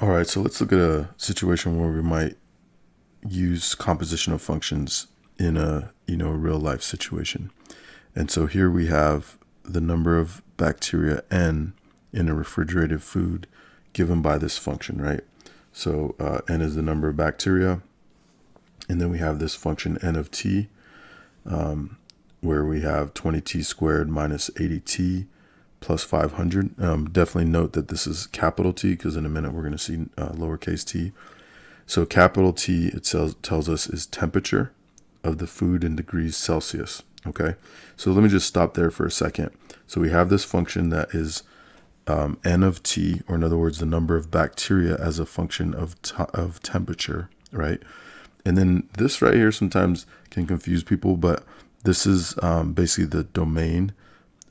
All right, so let's look at a situation where we might use composition of functions in a real life situation. And so here we have the number of bacteria n in a refrigerated food given by this function, right? So n is the number of bacteria, and then we have this function n of t, where we have 20t squared minus 80t plus 500. Definitely note that this is capital T, because in a minute we're going to see lowercase t. So capital T, it tells us, is temperature of the food in degrees Celsius. Okay, so let me just stop there for a second. So we have this function that is n of t, or in other words, the number of bacteria as a function of temperature, right? And then this right here sometimes can confuse people, but this is basically the domain.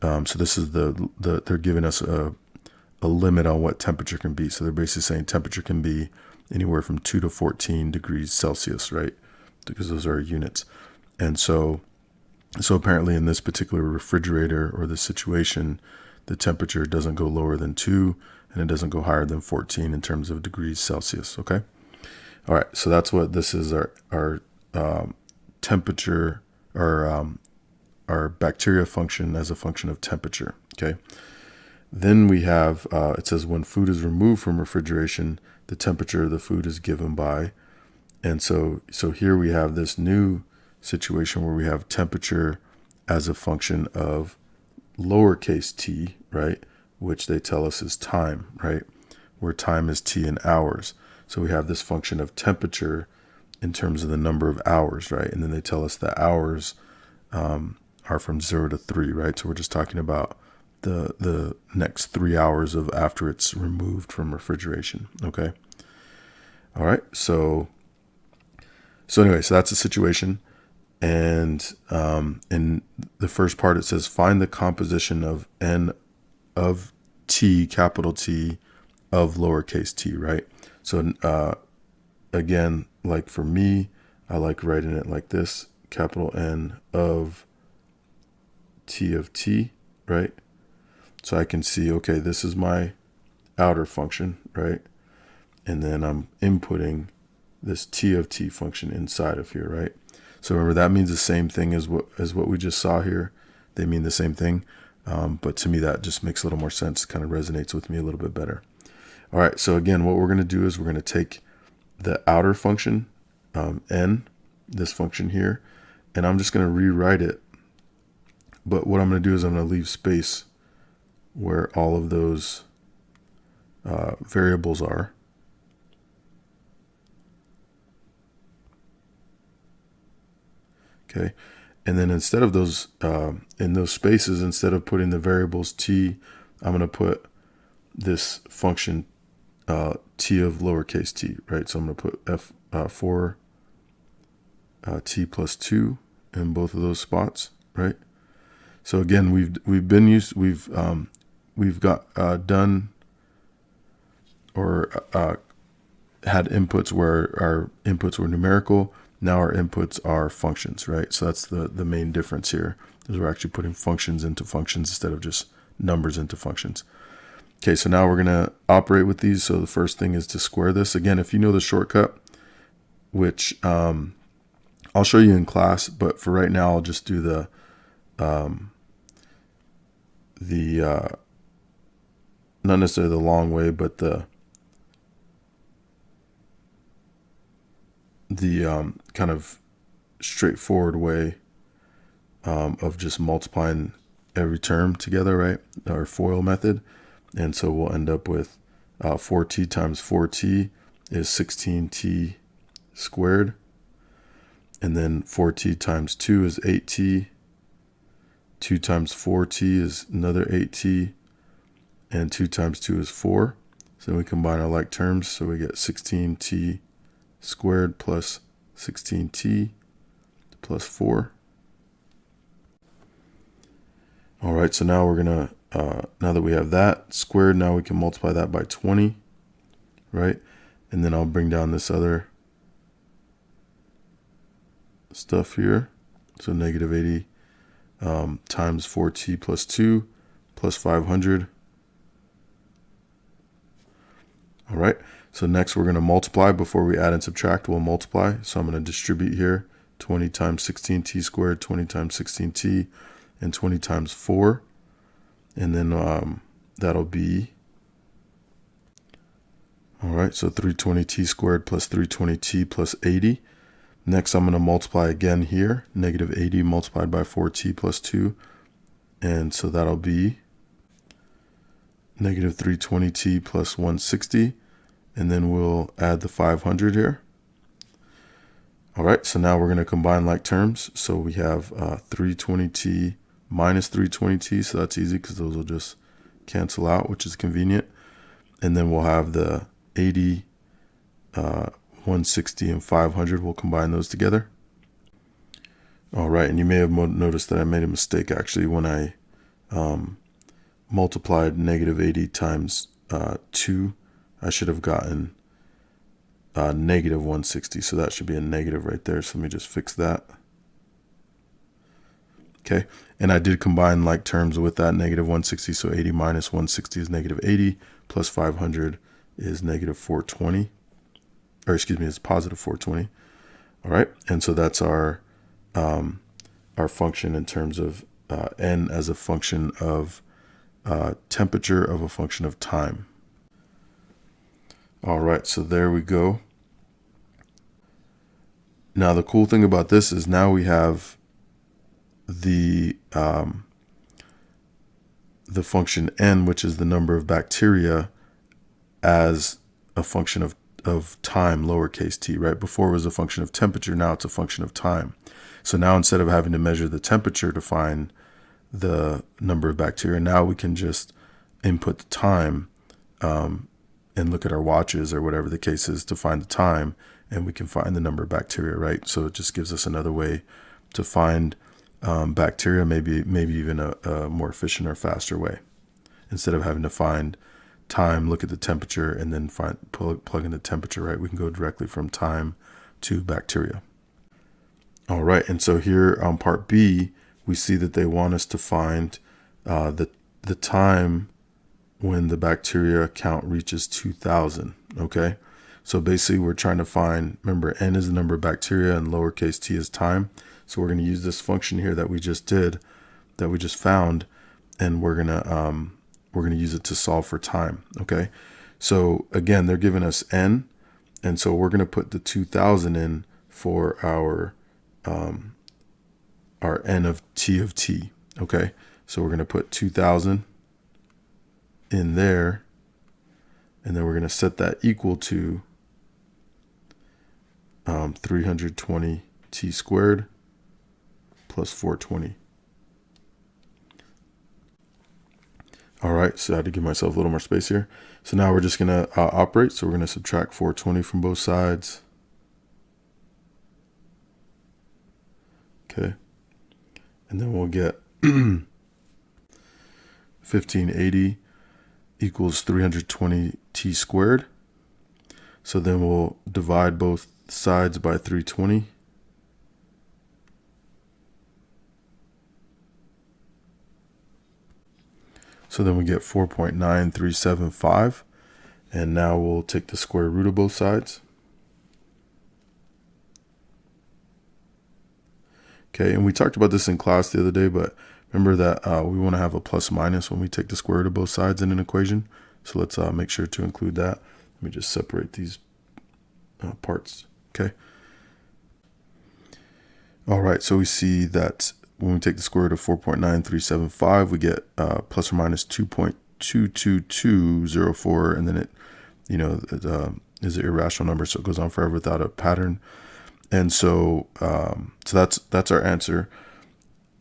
So this is they're giving us a limit on what temperature can be. So they're basically saying temperature can be anywhere from 2 to 14 degrees Celsius, right? Because those are units. And so apparently in this particular refrigerator or this situation, the temperature doesn't go lower than 2 and it doesn't go higher than 14 in terms of degrees Celsius, okay? All right, so that's what this is, our temperature, or our bacteria function as a function of temperature, okay? Then we have, it says when food is removed from refrigeration, the temperature of the food is given by, and so here we have this new situation where we have temperature as a function of lowercase t, right? Which they tell us is time, right? Where time is t in hours. So we have this function of temperature in terms of the number of hours, right? And then they tell us that hours are from 0 to 3, right? So we're just talking about the next 3 hours of after it's removed from refrigeration, okay? All right, so anyway, so that's the situation. And in the first part, it says find the composition of n of t, capital T, of lowercase t, right? So again, like for me, I like writing it like this: capital N of t of t, right? So I can see, okay, this is my outer function, right? And then I'm inputting this t of t function inside of here, right? So remember, that means the same thing as what we just saw here. They mean the same thing, but to me that just makes a little more sense, kind of resonates with me a little bit better. All right, so again, what we're going to do is we're going to take the outer function, n, this function here, and I'm just going to rewrite it. But what I'm going to do is I'm going to leave space where all of those variables are. Okay, and then instead of those, in those spaces, instead of putting the variables t, I'm going to put this function t of lowercase t, right? So I'm going to put f4 t plus 2 in both of those spots, right? So again, we've got done or had inputs where our inputs were numerical. Now our inputs are functions, right? So that's the main difference here, is we're actually putting functions into functions instead of just numbers into functions. Okay, so now we're going to operate with these. So the first thing is to square this. Again, if you know the shortcut, which I'll show you in class, but for right now, I'll just do the not necessarily the long way, but the kind of straightforward way of just multiplying every term together, right? Our FOIL method. And so we'll end up with 4t times 4t is 16t squared. And then 4t times 2 is 8t. 2 times 4t is another 8t. And 2 times 2 is 4. So we combine our like terms. So we get 16t squared plus 16t plus 4. All right, so now we're going to, now that we have that squared, now we can multiply that by 20, right? And then I'll bring down this other stuff here. So negative 80 times 4t plus 2 plus 500. All right. So next we're going to multiply. Before we add and subtract, we'll multiply. So I'm going to distribute here 20 times 16t squared, 20 times 16t, and 20 times 4. And then that'll be, all right, so 320t squared plus 320t plus 80. Next, I'm going to multiply again here, negative 80 multiplied by 4t plus 2. And so that'll be negative 320t plus 160. And then we'll add the 500 here. All right, so now we're going to combine like terms. So we have 320t minus 320t. So that's easy because those will just cancel out, which is convenient. And then we'll have the 80, 160, and 500. We'll combine those together. All right, and you may have noticed that I made a mistake actually when I multiplied negative 80 times 2. I should have gotten negative 160, so that should be a negative right there. So let me just fix that. Okay, and I did combine like terms with that negative 160, so 80 minus 160 is negative 80, plus 500 is negative 420, or excuse me, it's positive 420. All right, and so that's our function in terms of n as a function of temperature of a function of time. All right, so there we go. Now the cool thing about this is now we have the function n, which is the number of bacteria, as a function of time, lowercase t, right? Before it was a function of temperature, now it's a function of time. So now instead of having to measure the temperature to find the number of bacteria, now we can just input the time and look at our watches or whatever the case is to find the time, and we can find the number of bacteria, right? So it just gives us another way to find bacteria, maybe even a more efficient or faster way. Instead of having to find time, look at the temperature, and then plug in the temperature, right? We can go directly from time to bacteria. All right, and so here on part B, we see that they want us to find the time when the bacteria count reaches 2,000, okay? So basically we're trying to find, remember, n is the number of bacteria and lowercase t is time. So we're going to use this function here that we just found, and we're going to use it to solve for time, okay? So again, they're giving us n, and so we're going to put the 2,000 in for our n of t, okay? So we're going to put 2,000 in there, and then we're going to set that equal to 320 t squared plus 420. All right, so I had to give myself a little more space here. So now we're just going to operate. So we're going to subtract 420 from both sides. Okay, and then we'll get 1580 equals 320 t squared. So then we'll divide both sides by 320. So then we get 4.9375. And now we'll take the square root of both sides. Okay, and we talked about this in class the other day, but remember that we want to have a plus minus when we take the square root of both sides in an equation. So let's make sure to include that. Let me just separate these parts, okay? All right, so we see that when we take the square root of 4.9375, we get plus or minus 2.22204, and then it, is an irrational number, so it goes on forever without a pattern. And so, that's our answer,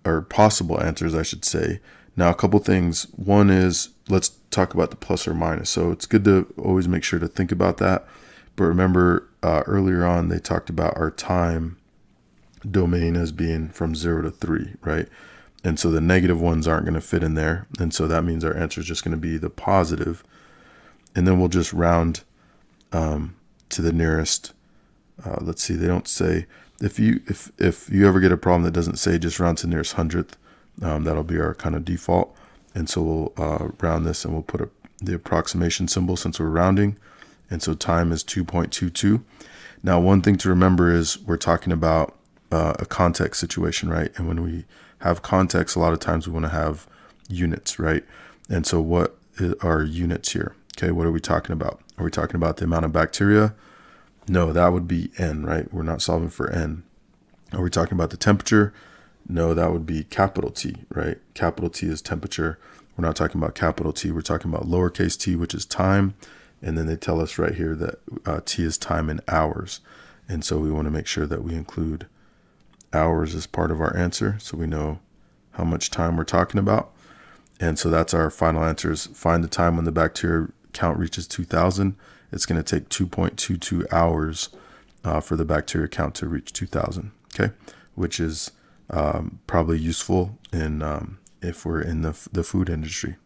or possible answers, I should say. Now, a couple things. One is, let's talk about the plus or minus. So it's good to always make sure to think about that. But remember, earlier on, they talked about our time domain as being from 0 to 3, right? And so the negative ones aren't going to fit in there. And so that means our answer is just going to be the positive. And then we'll just round to the nearest. Let's see, they don't say, if you ever get a problem that doesn't say just round to the nearest hundredth, that'll be our kind of default. And so we'll round this, and we'll put the approximation symbol since we're rounding, And so time is 2.22. Now, one thing to remember is we're talking about a context situation, right? And when we have context, a lot of times we want to have units, right? And so what are units here? Okay, what are we talking about? Are we talking about the amount of bacteria? No, that would be N, right? We're not solving for N. Are we talking about the temperature? No, that would be capital T, right? Capital T is temperature. We're not talking about capital T. We're talking about lowercase t, which is time. And then they tell us right here that T is time in hours. And so we want to make sure that we include hours as part of our answer so we know how much time we're talking about. And so that's our final answer is find the time when the bacteria count reaches 2,000. It's going to take 2.22 hours for the bacteria count to reach 2,000, okay? Which is probably useful in if we're in the food industry.